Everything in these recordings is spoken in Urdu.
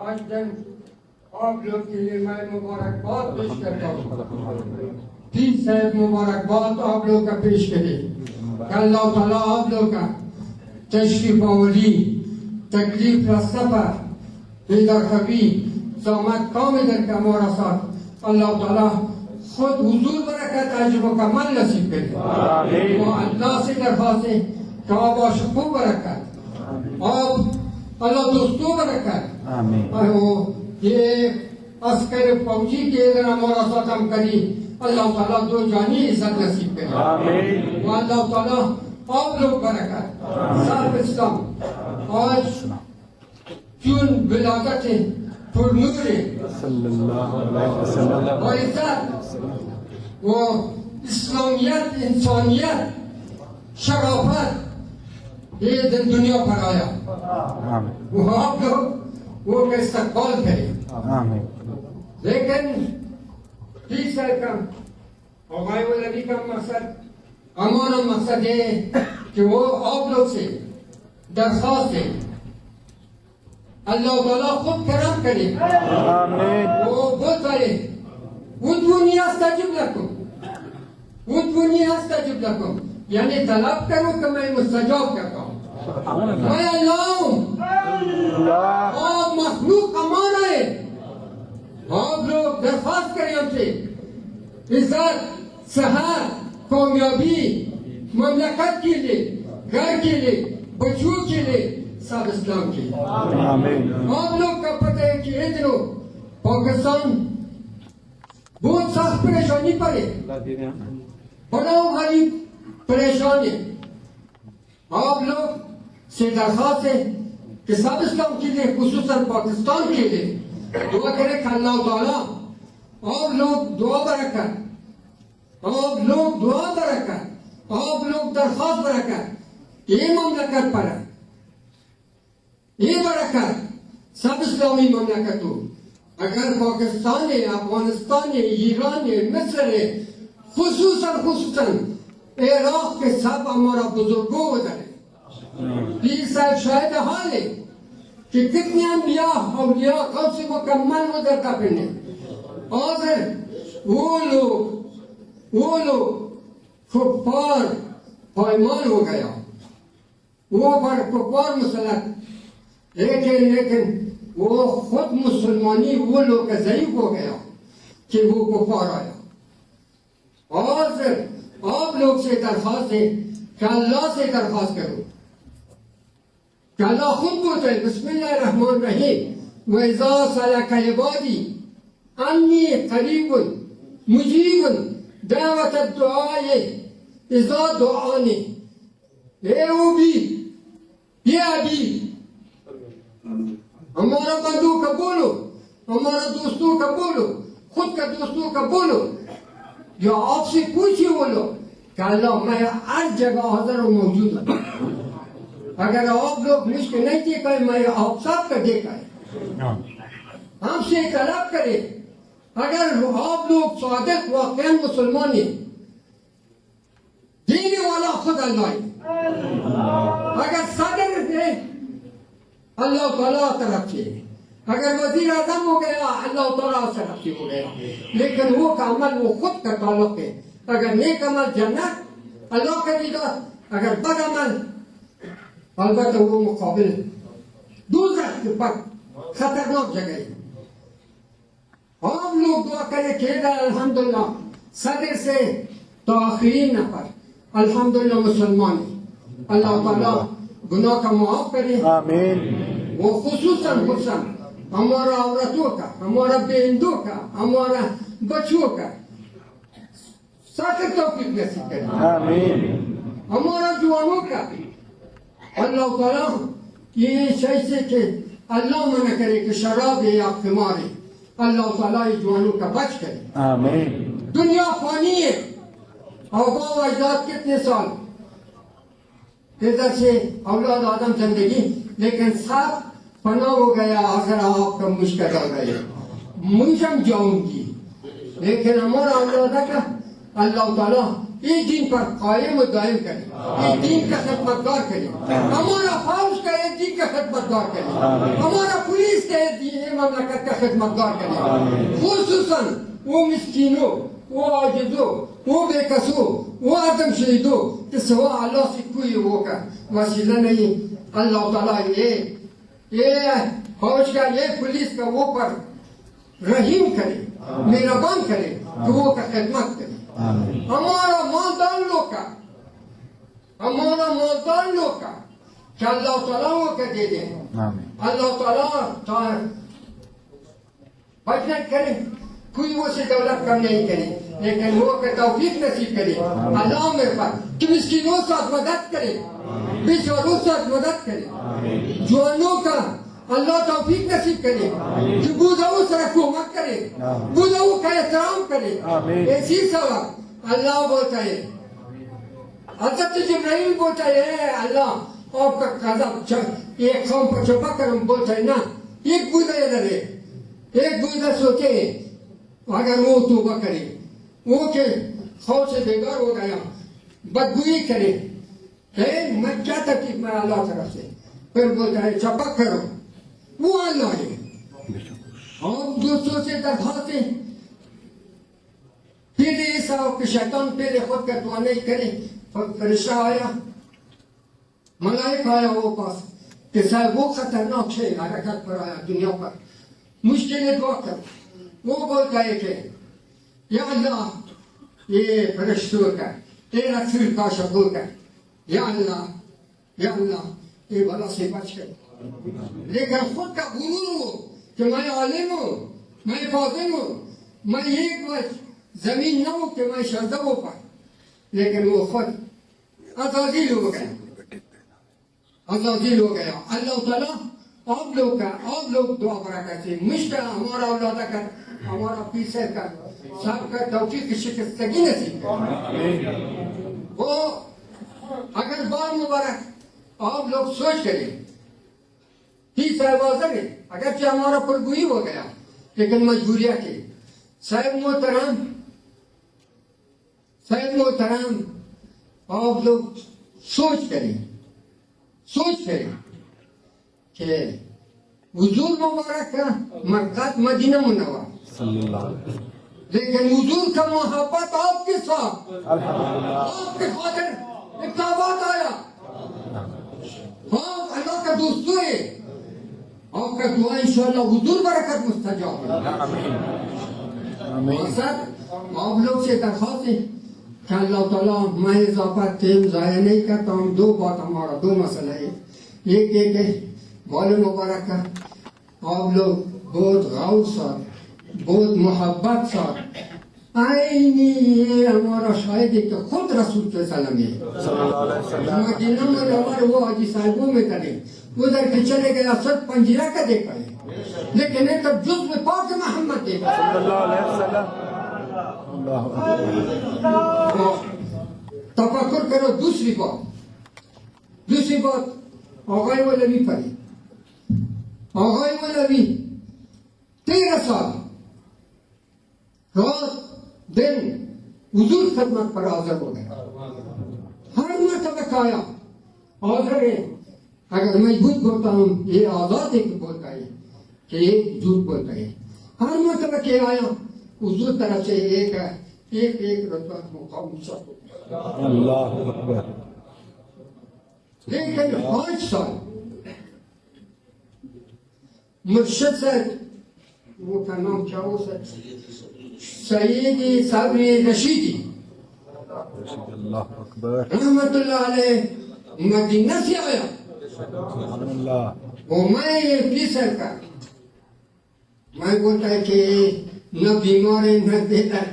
آج دن آپ لوگ کے لیے میں مبارکباد پیش کرتا ہوں. 30 صاحب مبارکباد آپ لوگ کا پیش کرے کہ اللہ تعالیٰ آپ لوگ کا تشریف آوری تکلیف را سفر بیدار خوی زحمت کام در کا ہمارا ساتھ اللہ تعالیٰ خود حضور برکت آج مکمل نصیب کرے. وہ اللہ سے درخواست ہے کہ آپ عاشقوں برکت آپ اللہ دوستوں برکت یہ عسکر فوجی کے ادھر ہمارا ساتھ ہم کری اللہ تعالیٰ دو جانی عزت نصیب کرے. وہ اللہ تعالیٰ آپ لوگ برکت صاحب اسلام آج چون ولادت پر نور و عزت و اسلامیت انسانیت شرافت یہ دن دنیا پر آیا وہ آپ لوگ وہ کا استقبال کرے. لیکن ٹھیک سال کا عبائی والنبی کا مقصد ہمارا مقصد یہ ہے کہ وہ آپ لوگ سے درخواست ہے اللہ تعالیٰ خود کرم کرے. وہ بہت سارے ادعونی استجب لکم ادعونی استجب لکم یعنی طلب کرو کہ میں مستجاب کرتا ہوں. میں اللہ ہوں آپ مخلوق ہمارا ہے. آپ لوگ درخواست کریں ہم سے عزت صحت کامیابی مملکت کے لیے گھر کے لیے بچوں کے لیے سب اسلام کے لیے. آپ لوگ کا پتہ ہے کہ ادھر پاکستان بہت سخت پریشانی پر ہے بڑا غریب پریشان ہے. آپ لوگ سے درخواست ہے کہ سب اسلام کے لیے خصوصاً پاکستان کے لیے دعا کرے کہ اللہ تعالیٰ آپ لوگ دعا برکت آپ لوگ دعا برکت آپ لوگ درخواست برکت یہ مملکت پر ہے یہ برکت سب اسلامی مملکت ہو. اگر پاکستان ہے افغانستان ہے ایران ہے مصر ہے خصوصاً عراق کے سب ہمارا بزرگوں ادھر ہے. پیر صاحب شاید حال ہے کہ کتنے انبیاء اولیاء کم سے مکمل ادھر کا پھرنے اور وہ لوگ کفار پائمان ہو گیا وہ پر کفار مسلط لیکن وہ خود مسلمانی وہ لوگ کا ضعیف ہو گیا کہ وہ کفار آیا. اور پھر آپ لوگ سے درخواست ہے کہ اللہ سے درخواست کرو کہ اللہ خود بولتا ہے بسم اللہ الرحمن الرحیم وَإِذَا سَأَلَكَ عِبَادِي أَنِّي قَرِيبٌ مُجِيبٌ دعوت الدعاء اذا دعانی. اے اوبی یہ ابھی ہمارا بندوں کا بولو ہمارا دوستوں کا بولو خود کا دوستوں کا بولو جو آپ سے پوچھے بولو کہ اللہ میں ہر جگہ حاضر و موجود ہوں. اگر آپ لوگ مشکل نہیں دیکھا ہے میں آپ سب کا دیکھا ہے ہم سے طلب کرے. اگر آپ لوگ صادق واقعا مسلمان ہیں دینے والا خود اللہ ہے. اگر صدر ہے اللہ تعالیٰ طرف سے, اگر وزیر اعظم ہو گیا اللہ تعالیٰ طرف سے ہو گیا, لیکن وہ کا عمل وہ خود کا تعلق ہے. اگر نیک عمل جنت اللہ کرے گا, اگر بد عمل البتہ وہ مقابل دوسرا پر خطرناک جگہ ہے. آپ لوگ دعا کریں کہ الحمدللہ صدر سے تو آخرین نفر الحمدللہ مسلمان ہے. اللہ تعالیٰ گناہ کا معاف کرے, آمین. وہ خصوصاً ہمارا عورتوں کا, ہمارا بہنوں کا, ہمارا بچوں کا ساتھ توفیق نصیب کرے, آمین. ہمارا جوانوں کا. اللہ تعالیٰ یہ شے سے کہ اللہ منع کرے کہ شراب ہے یا خمار ہے, اللہ تعالیٰ اس جوانوں کا بچ کرے. آمین. دنیا فانی ہے, آبا و اجداد کتنے سال ادھر سے اولاد آدم زندگی, لیکن سب فنا ہو گیا. اگر آپ کا مشکل ہو گیا مجھم جاؤں گی, لیکن ہمارا اولاد کا اللہ تعالیٰ اس دین پر قائم و دائم کرے, اس دین کا خدمتگار کرے. ہمارا فوج کا ایک دین کا خدمتگار کرے, ہمارا پولیس کا ایک مملکت کا خدمتگار کرے. خصوصاً وہ مسکینوں, وہ عاجزوں, وہ بے کسوں, وہ آدم شہیدوں کہ سوا اللہ سے کوئی وہ کا وسیلہ نہیں. اللہ تعالیٰ یہ فوج کا, یہ پولیس کا وہ پر رحیم کرے, مہربان کرے کہ وہ کا خدمت کرے. ہمارا مالدار لوگ کا کہ اللہ تعالیٰ وہ کا دے دے. اللہ تعالیٰ بچت کرے, کوئی وہ سے دولت کم نہیں کرے, لیکن وہ کا توفیق نصیب کرے. اللہ میرے پاس کہ مسکینوں ساتھ مدد کرے, بیچاروں ساتھ مدد کرے, جوانوں کا اللہ توفیق نصیب کرے کہ بوڑھوں سے حکومت کرے, بوڑھوں کا احترام کرے. ایسی سوال اللہ بولتا ہے, حضرت جبرائیل بولتا ہے اللہ آپ کا قضا ایک قوم پر چھپا کر بولتا ہے نا, ایک بوڑھا ادھر ہے, ایک بوڑھا سوچے اگر وہ توبہ کرے, وہ کہ خوف سے بیدار ہو گیا, بدگوئی کرے, میں کیا تکلیف میں اللہ طرف سے, پھر بولتا ہے چھپا کرو, وہ اللہ ہے. اور دوسروں سے درخواستیں پھر ایسا ہو کہ شیطان پہلے خود کا دعا نہیں کرے. فرشتہ آیا, ملائک آیا وہ پاس کہ صاحب وہ خطرناک ہے حرکت پر آیا دنیا پر, مشکلیں دعا کر. وہ بولتا ہے کہ یا اللہ یہ فرشتوں کا تیرا سر کا شکر کر, یا اللہ یہ بلا سے بچ کر. لیکن خود کا غرور ہو کہ میں عالم ہوں, میں فاضل ہوں, میں ایک وقت زمین نہ ہو کہ میں شہزہ ہو پائے, لیکن وہ خود عزازیل ہو گیا. اللہ تعالیٰ آپ لوگ دعا برا کرتے ہیں, مشکل ہمارا اولاد کا, ہمارا پیسے کا, سب کا توفیق شکستگی نصیب کرے. وہ اگر بار مبارک آپ لوگ سوچ کریں, صاحب واضح ہے اگرچہ ہمارا پرگوئی ہو گیا لیکن مجبوریہ کے. صاحب محترم آپ لوگ سوچ کریں کہ حضور مبارک کا مقصد مدینہ منورہ, لیکن حضور کا محبت آپ کے ساتھ, آپ کے خاطر اقتباس آیا. ہاں اللہ کا دوست ہے, آپ کا دعا انشاءاللہ حضور برکت مستجاب ہے. آپ لوگ سے درخواست ہے کہ اللہ تعالیٰ میں اضافہ ٹائم ضائع نہیں کرتا ہوں. دو بات ہمارا, دو مسئلہ ہے. ایک ہے بال مبارک کا آپ لوگ بہت غور ساتھ, بہت محبت ساتھ آئینی یہ ہمارا شاہد ہے کہ خود رسول صلی اللہ علیہ وسلم مدینہ میں ہمارے وہ حاجی صاحبوں میں کرے, ادھر کے چلے گئے اسد پنجرہ کا دیکھا ہے, لیکن ایک جزء پاک محمد دیکھا صلی اللہ علیہ وسلم. تفکر کرو. دوسری بات آغای مولوی پڑھی. آغای مولوی 13 سال رات دن حضور خدمت پر حاضر ہو گئے. ہر آیا حاضر ہے. اگر میں جھوٹ بولتا ہوں یہ آزاد ہے کہ بولتا ہے کہ یہ جھوٹ بولتا ہے. ہر مرتبہ کہ آیا حضور طرف سے ایک رتبہ مقام مشرف. اللہ اکبر. لیکن 5 سال مرشد صاحب وہ کا نام کیا ہو سکتا سیدی صبری رشیدی اللہ اکبر. رحمت اللہ علیہ مدینہ سے آیا. سبحان اللہ. وہ میں یہ پیسر کا میں بولتا ہے کہ نہ بیمار ہے نہ بہتر.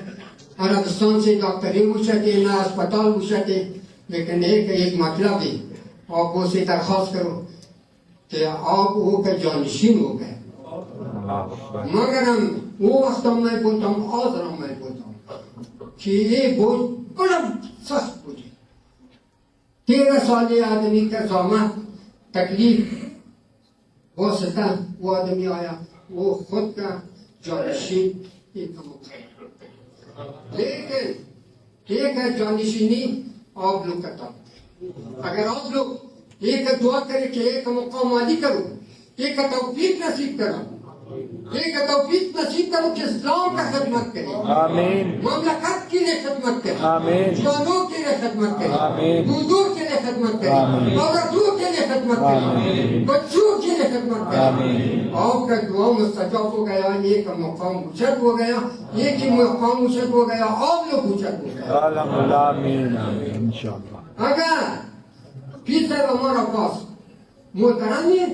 عربستان سے ڈاکٹری پوچھتے نہ اسپتال پوچھتے. لیکن ایک مطلب ہے آپ اسے درخواست کرو کہ آپ وہ کا جانشین ہو گئے. مگر ہم وہ وقت میں بولتا ہوں آج میں بولتا ہوں کہ یہ بہت بڑا سخت بوجھ ہے. 13 سالی آدمی کا زحمت تکلیف ہو سکتا. وہ آدمی آیا وہ خود کا جانشین ایک موقع. لیکن ایک ہے جانشینی آپ لوگ کا تھا. اگر آپ لوگ ایک دعا کرے کہ ایک مقام عالی کرو, ایک توفیق نصیب کرو, ایک توفیق نصیب کرو کہ اسلام کا خدمت کرے, آمین. مملکت کے لیے خدمت کرے, آمین. جانوں کے لیے خدمت کرے, آمین. بزرگ کے لیے خدمت کرے, آمین. عورتوں کے لیے خدمت کرے, آمین. بچوں کے لیے خدمت کرے. آمین. آپ کا دعا مستجاب ہو گیا. ایک مقام اچت ہو گیا, ایک ہی مقام اچت ہو گیا, آپ لوگ اچت ہو گیا. الحمدللہ. آمین. آمین انشاءاللہ. اگر پیسر ہمارا پاس محترم ہے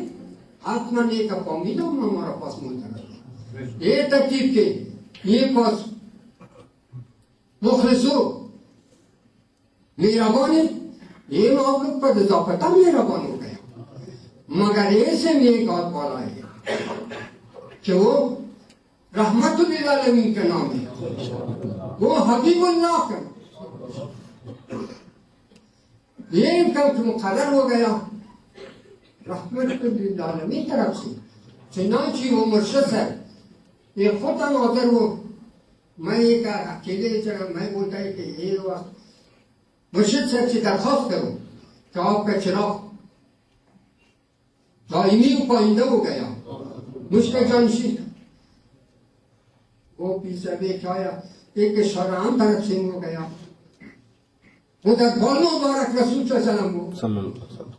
آتمن ایک قومی لوگ ہمارا پاس محترم ہے. یہ ترتیب کے یہ پاس مخلصو مہربانی یہ آپ لوگ پر اضافہ مہربان ہو گیا. مگر ایسے میں ایک بات بولا ہے کہ وہ رحمت للعالمین کا نام ہے, وہ حبیب اللہ کا یہ ان کا مقرر ہو گیا رحمت للعالمین طرف سے. چنانچہ وہ مرشد ہے یہ خود ہم حضر ہو. میں ایک اکیلے جگہ میں بولتا ہے کہ یہ وقت مرشد صاحب سے درخواست کرو کہ آپ کا چراغ دائمی و پائندہ ہو گیا. مجھ کا جانشین وہ پیسہ دیکھ آیا ایک شرعان طرف سے ہو گیا. ادھر بولو مبارک رسول صلی اللہ علیہ وسلم صلی اللہ علیہ وسلم.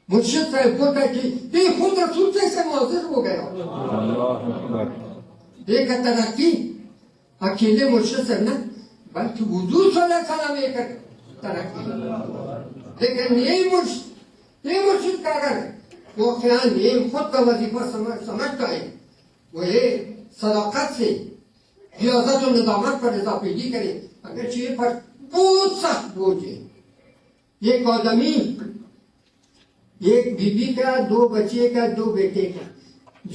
مرشد صاحب بولتا ہے کہ یہ خود رسول سے معذر ہو گیا. اللہ اکبر. ایک ترقی اکیلے مرشد صاحب نہ بلکہ حضور صلی اللہ علیہ وسلم ایک ترقی. لیکن یہ مرشد کا اگر وہ خیال یہ خود کا وظیفہ سمجھتا ہے وہ یہ صداقت سے ریاضت و ندامت پر رضا پیدی کرے. اگر چیز پر بہت سخت بوجھ ہے. ایک آدمی ایک بیوی کا 2 بچے کا 2 بیٹے کا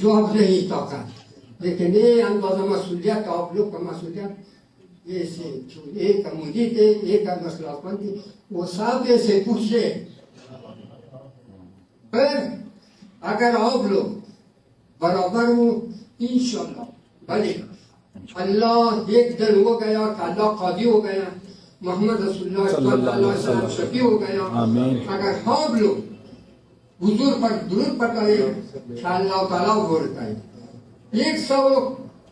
جو اب نہیں طاقت. لیکن یہ اندازہ مسئولیت آپ لوگ کا مسئولیت ایک کا مدیر تھے ایک کا مسئلہ تھے وہ سب ایسے پوچھے. پر اگر آپ لوگ برابر ہو انشاءاللہ بھلے اللہ ایک دن ہو گیا کہ اللہ قاضی ہو گیا, محمد رسول اللہ صلی اللہ علیہ وسلم شفیع ہو گیا. اگر آپ لوگ حضور پر درود پڑھائے کہ اللہ تعالیٰ بولتا ہے 100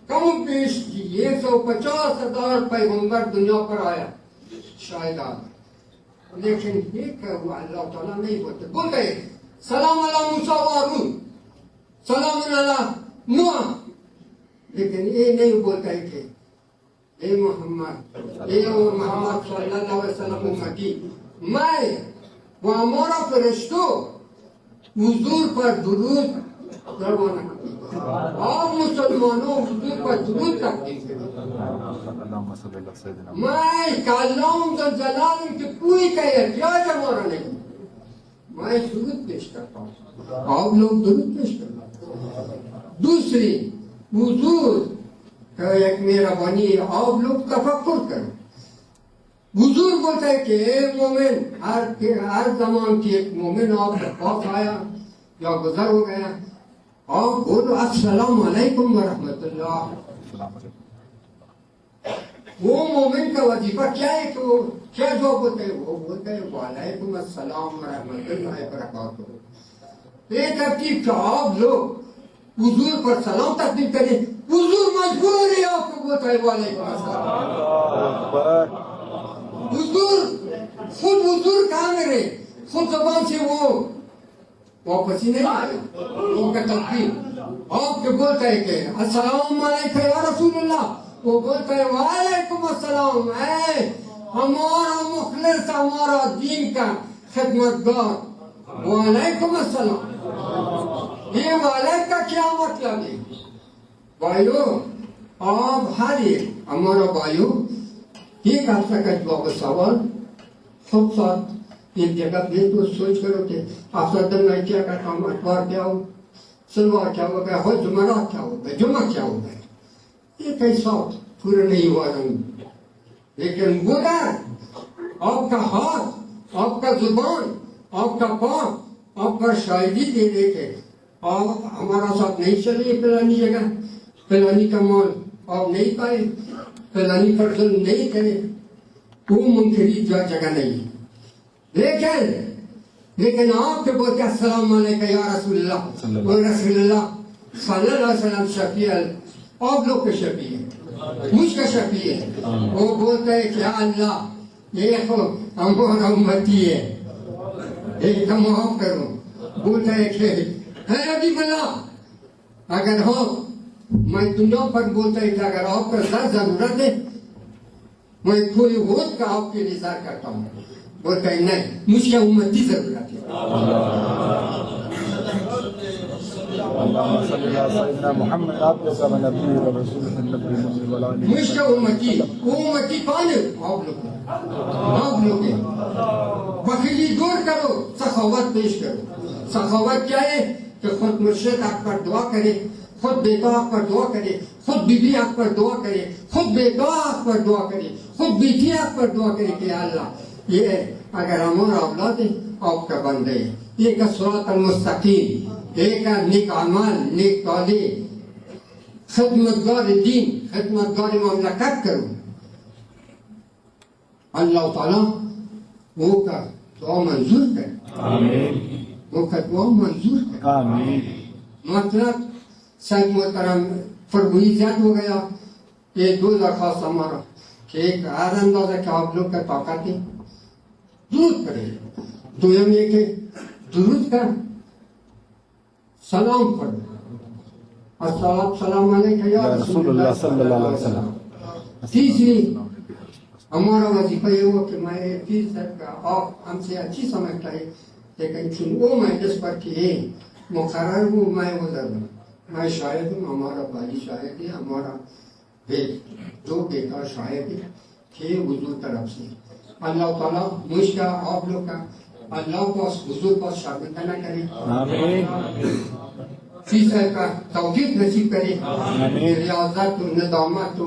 کم پیش کی 150,000 پیغمبر دنیا پر آیا شاید آ, لیکن ایک اللہ تعالیٰ نہیں بولتے. بولتا ہے سلام علی موسیٰ و ہارون, سلام علی نوح. لیکن یہ نہیں بولتا ہے کہ اے محمد صلی اللہ علیہ وسلم امتی میں و ہمارا فرشتوں حضور پر درود روانہ کریں. آپ مسلمانوں حضور پر درود تقدیم کریں. میں کالام جل جلال کی کوئی کا احتیاج ہمارا نہیں. میں درود پیش کرتا ہوں, آپ لوگ درود پیش کرتا. دوسری حضور کا ایک مہربانی آپ لوگ تفکر کرو. حضور بولتا ہے کہ اے مومن ہر زمان کی ایک مومن آپ کے پاس آیا یا گزر ہو گیا آپ بولو السلام علیکم ورحمۃ اللہ. وہ مومن کا وظیفہ کیا ہے کہ وہ کیا جواب ہوتا ہے؟ وہ بولتا ہے وعلیکم السلام ورحمۃ اللہ وبرکاتہ۔ یہ ترتیب کہ آپ لوگ حضور پر سلام تقدیم کریں، حضور مجبور ہے آپ کو بولتا ہے وعلیکم السلام۔ اللہ اکبر۔ حضور خود حضور کہاں میرے خود زبان سے وہ واپس ہی نہیں آئے، وہ کا تقدیم آپ کے بولتا ہے کہ السلام علیکم یا رسول اللہ، وہ بولتا ہے وعلیکم السلام، اے ہمارا مخلص ہمارا دین کا خدمتگار وعلیکم السلام۔ یہ وعلیکم کا کیا مطلب ہے؟ بھائیو آپ ہر ایک ہمارا بھائیو ایک ہفتہ کا جواب سوال خود ساتھ ایک جگہ بھی تو سوچ کرو کہ افسر دن میں کیا کرتا ہوں، اتوار کیا ہو، شنوار کیا ہو گیا، ہو جمعرات کیا ہو گیا، جمعہ کیا ہو گیا، یہ کئی ساتھ پورا نہیں ہوا رنگ۔ لیکن بولا آپ کا ہاتھ، آپ کا زبان، آپ کا پاؤں، آپ کا شاعری دے دے کے آپ ہمارا ساتھ نہیں چلے، پلانی جگہ پلانی کا مال آپ نہیں پائے، پلانی پر ظلم نہیں کرے، وہ منکری جگہ نہیں۔ لیکن آپ کے بولتے السلام علیکم یا رسول اللہ، وہ رسول اللہ صلی اللہ علیہ وسلم شفیع آپ لوگ کے شفیع ہے، مجھ کا شفیع ہے۔ وہ بولتا ہے کہ یا اللہ یہ ہمارا امتی ہے، ایک معاف کرو۔ بولتا ہے کہ اے نبی اللہ اگر ہو، میں دنیا پر بولتا ہے کہ اگر آپ کا ضرورت ہے میں کوئی ووٹ کا آپ کے لیے اظہار کرتا ہوں، بولتا ہے نہیں مجھ کا امتی ضرورت ہے۔ اللهم صل على سيدنا محمد عبدك ونبيك ورسولك النبي المصطفى وعلى آله مجھ کا امتی، وہ امتی کون ہے؟ آپ لوگ ہیں، آپ لوگ ہیں۔ بخیلی دور کرو، سخاوت پیش کرو۔ سخاوت کیا ہے کہ خود مرشد آپ پر دعا کرے، خود بیٹا آپ پر دعا کرے، خود بیوی آپ پر دعا کرے، خود بیٹا آپ پر دعا کرے، خود بیٹی آپ پر دعا کرے کہ اللہ یہ اگر ہمارا اولاد ہے آپ کا بندے، یہ کا صراط المستقیم، ایک نیک اعمال، نیک تعلیم، خدمتگار دین، خدمتگار مملکت کرو۔ اللہ تعالیٰ وہ کا دعا منظور کرے، آمین، وہ کا دعا منظور کرے۔ آمین۔ مطلب سید محترم فرگوئی زیاد ہو گیا، یہ دو درخواست ہمارا کہ ایک ہر اندازہ کہ آپ لوگ کا طاقت ہے درود پڑھے، دویم یہ کہ درود کا سلام پڑھو، السلام علیکم یا رسول اللہ صلی اللہ علیہ وسلم۔ تیسری ہمارا وظیفہ یہ ہوا کہ میں پیر صاحب کا آپ ہم سے اچھی سمجھتا ہے، لیکن چون وہ مجلس پر کہ مقرر ہوں میں وہ ضرور میں شاہد ہوں، ہمارا بھائی شاہد ہے، ہمارا دو بیٹا شاہد ہے کہ حضور طرف سے اللہ تعالیٰ مجھ کا آپ لوگ کا اللہ کو حضور کو شامل نہ کرے، آمین، پیر صاحب کا توفیق نصیب کرے، آمین، ریاضت و ندامت و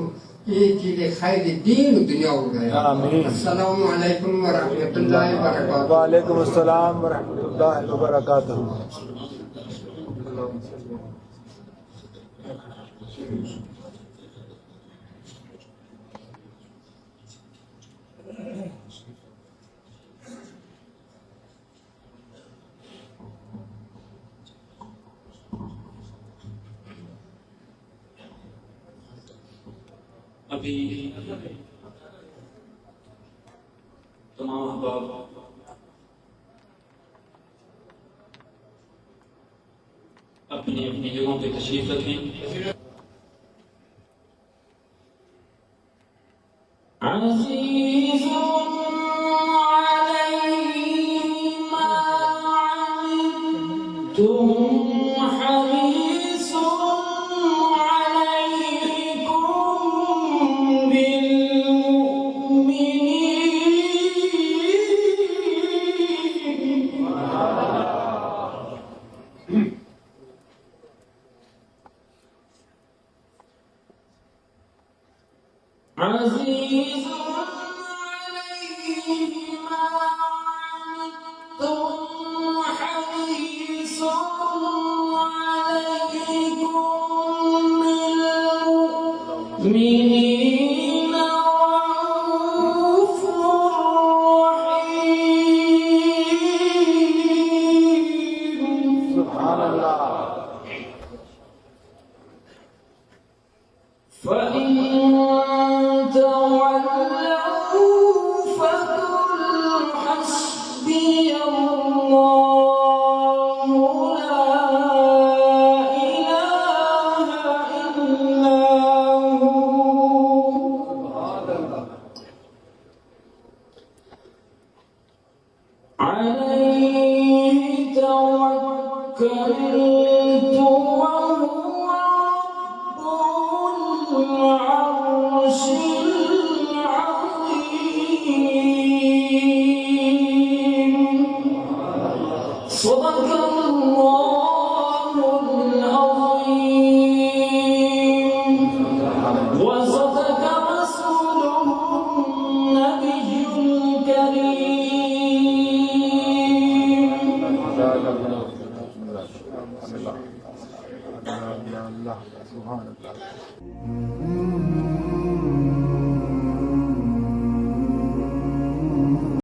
ایک چیز خیر دین و دنیا ہو گئے۔ آمین۔ السلام علیکم ورحمۃ اللہ وبرکاتہ۔ وعلیکم السلام ورحمۃ اللہ وبرکاتہ۔ ابھی تمام احباب اپنی اپنی جگہوں پہ تشریف رکھیں۔ عزیز علیہ ما عنتم حریص علیکم بالمؤمنین عليه توكلت وهو رب العرش العظيم صدق الله العظيم وصدق رسوله النبي الكريم الله سبحان الله